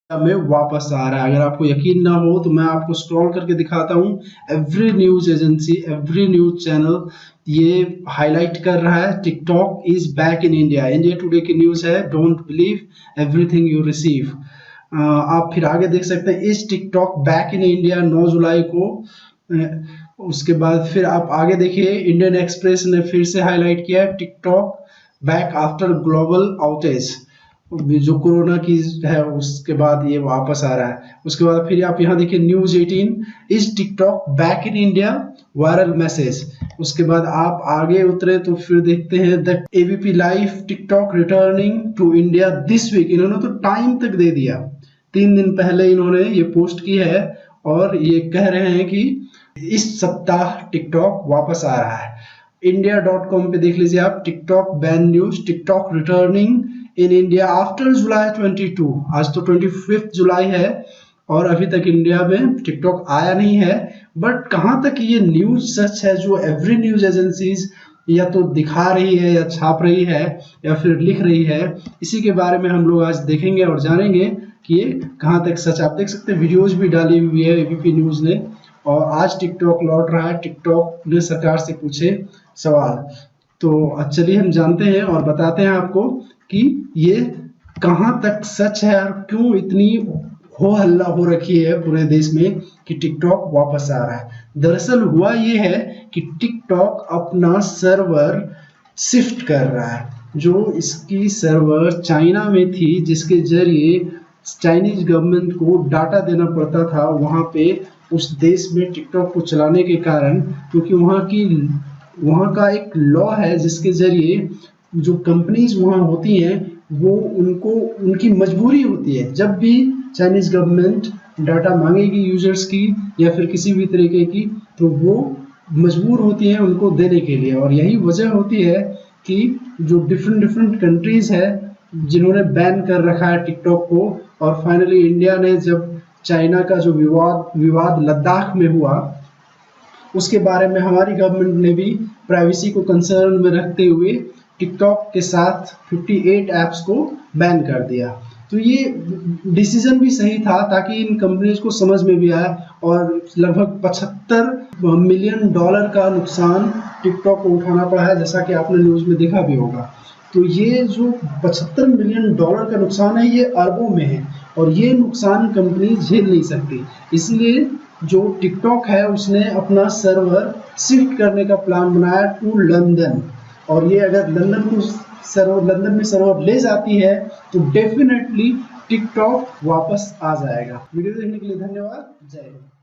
में वापस आ रहा है। अगर आपको यकीन ना हो तो मैं आपको स्क्रॉल करके दिखाता हूँ। Every news agency, every news channel ये हाईलाइट कर रहा है, TikTok is back in India. India today की न्यूज है, don't believe everything you receive. आप फिर आगे देख सकते हैं, is TikTok back in India 9 जुलाई को। उसके बाद फिर आप आगे देखिए, इंडियन एक्सप्रेस ने फिर से हाईलाइट किया है, TikTok back after global outage. जो कोरोना की है उसके बाद ये वापस आ रहा है। उसके बाद फिर आप यहाँ देखिए, news 18, is TikTok back in India, viral message. उसके बाद आप आगे उतरे तो फिर देखते हैं, the ABP live, TikTok returning to India this week. इन्होंने तो टाइम तक दे दिया, 3 दिन पहले इन्होंने ये पोस्ट की है और ये कह रहे हैं कि इस सप्ताह टिकटॉक वापस आ रहा है। india.com पे देख लीजिए आप, TikTok ban news, TikTok returning in India after July 22। आज तो 25 जुलाई है और अभी तक इंडिया में टिकटॉक आया नहीं है। बट कहाँ तक ये न्यूज सच है जो एवरी न्यूज एजेंसीज या तो दिखा रही है या छाप रही है या फिर लिख रही है, इसी के बारे में हम लोग आज देखेंगे और जानेंगे कि ये कहाँ तक सच। आप देख सकते हैं वीडियोज भी डाली हुई है एबीपी न्यूज ने। और आज टिकटॉक लौट रहा है, टिकटॉक ने सरकार से पूछे सवाल। तो चलिए हम जानते हैं और बताते हैं आपको कि ये कहाँ तक सच है और क्यों इतनी हो हल्ला हो रखी है पूरे देश में कि टिकटॉक वापस आ रहा है। दरअसल हुआ ये है कि टिकटॉक अपना सर्वर शिफ्ट कर रहा है। जो इसकी सर्वर चाइना में थी, जिसके जरिए चाइनीज गवर्नमेंट को डाटा देना पड़ता था वहाँ पे उस देश में टिकटॉक को चलाने के कारण, क्योंकि वहाँ का एक लॉ है जिसके जरिए जो कंपनीज वहाँ होती हैं वो उनको उनकी मजबूरी होती है, जब भी चाइनीज गवर्नमेंट डाटा मांगेगी यूजर्स की या फिर किसी भी तरीके की, तो वो मजबूर होती है उनको देने के लिए। और यही वजह होती है कि जो डिफरेंट कंट्रीज है जिन्होंने बैन कर रखा है टिकटॉक को, और फाइनली इंडिया ने जब चाइना का जो विवाद लद्दाख में हुआ उसके बारे में हमारी गवर्नमेंट ने भी प्राइवेसी को कंसर्न में रखते हुए टिकटॉक के साथ 58 ऐप्स को बैन कर दिया। तो ये डिसीजन भी सही था ताकि इन कंपनीज को समझ में भी आए। और लगभग $75 मिलियन का नुकसान टिकटॉक को उठाना पड़ा है, जैसा कि आपने न्यूज़ में देखा भी होगा। तो ये जो $75 मिलियन का नुकसान है ये अरबों में है और ये नुकसान कंपनी झेल नहीं सकती। इसलिए जो टिकटॉक है उसने अपना सर्वर शिफ्ट करने का प्लान बनाया टू लंदन। और ये अगर लंदन में सर्वर ले जाती है तो डेफिनेटली टिकटॉक वापस आ जाएगा। वीडियो देखने के लिए धन्यवाद। जय हिंद।